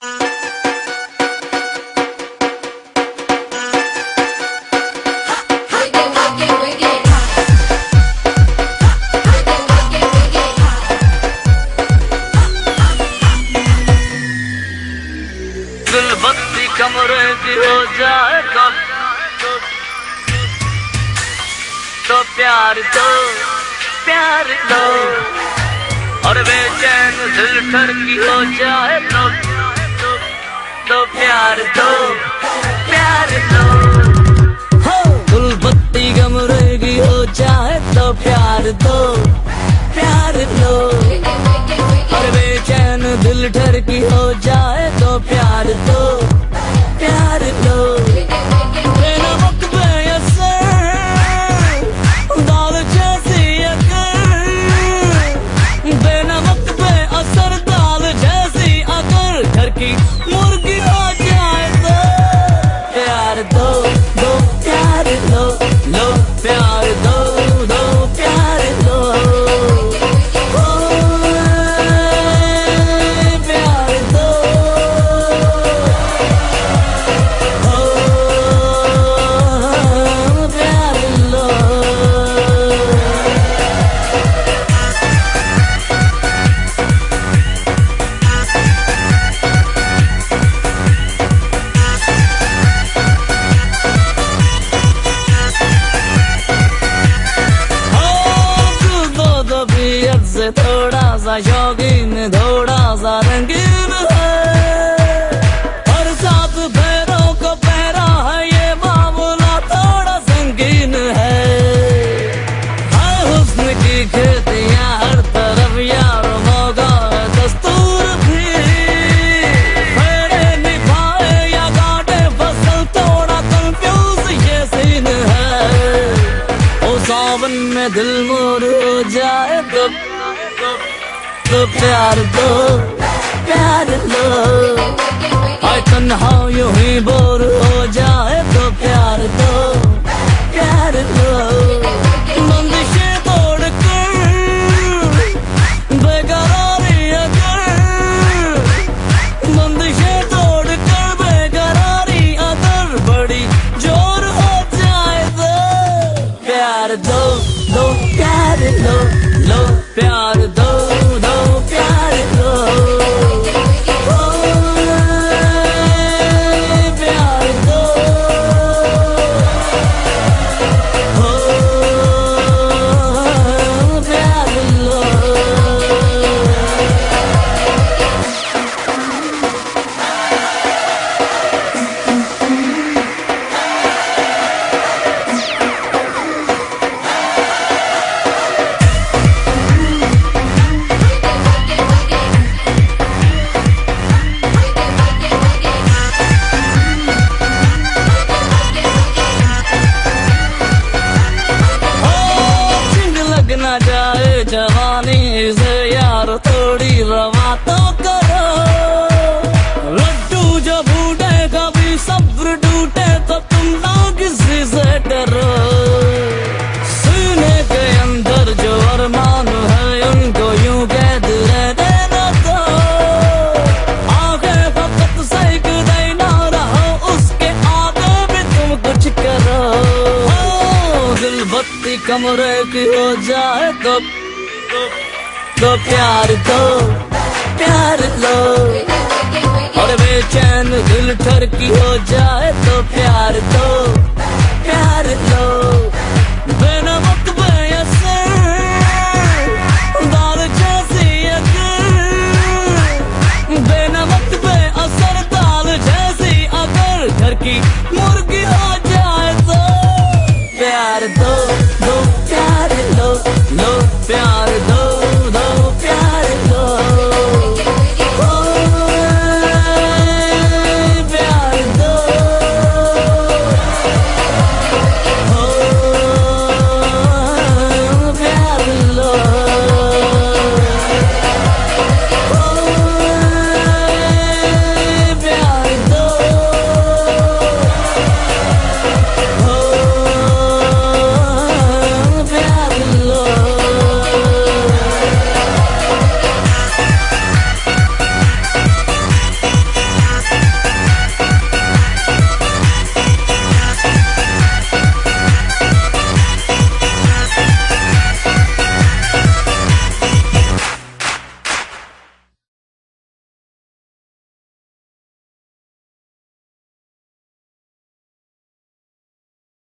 बत्ती कमरे की हो जाए तो प्यार दो और बेचैन दिल ठरकी हो जाए तो प्यार दो गुल बत्ती कमरे की हो जाए तो प्यार दो और बेचैन दिल ठरकी हो जाए तो प्यार दो बिना वक्त पे असर दाल जैसी अकल, बिना वक्त पे असर दाल जैसी अकल, घर की मुर्गी हो जाए तो प्यार दो प्यार लो प्यार दो प्यार लो से थोड़ा सा शौकीन थोड़ा सा रंगीन है, और साथ पैरों को पैरा है ये मामला थोड़ा संगीन है। हुस्न की खेतियां हर तरफ यार मौका है दस्तूर भी, फेरे निभाए या काटे फसल थोड़ा कंफ्यूज ये सीन है। ओ सावन में दिल मोर हो जाए तो प्यार दो और तन्हा यूं ही बोर हो जाए तो प्यार दो बंदिशें तोड़ कर बेकरारी अगर, बंदिशें तोड़ कर बेकरारी अगर बड़ी जोर हो जाए तो प्यार दो प्यार लो प्यार दो प्यार लो प्यार दो प्यार लो। ना जाए जवानी से यार थोड़ी रवा तो करो, लड्डू जब फूटे कभी सब्र टूटे तो तुम ना किसी से डरो। सीने के अंदर जो अरमान है उनको यूं कैद रहने न दो, आगे फकत सेक देना रहो उसके आगे भी तुम कुछ करो। दिल बत्ती कमरे की हो जाए तो प्यार दो लो और बेचैन दिल ठरकी हो जाए तो प्यार दो बिना वक्त पे असर दाल जैसी अकल, बिना वक्त पे असर दाल जैसी अकल, घर की मुर्गी हो जाए तो प्यार दो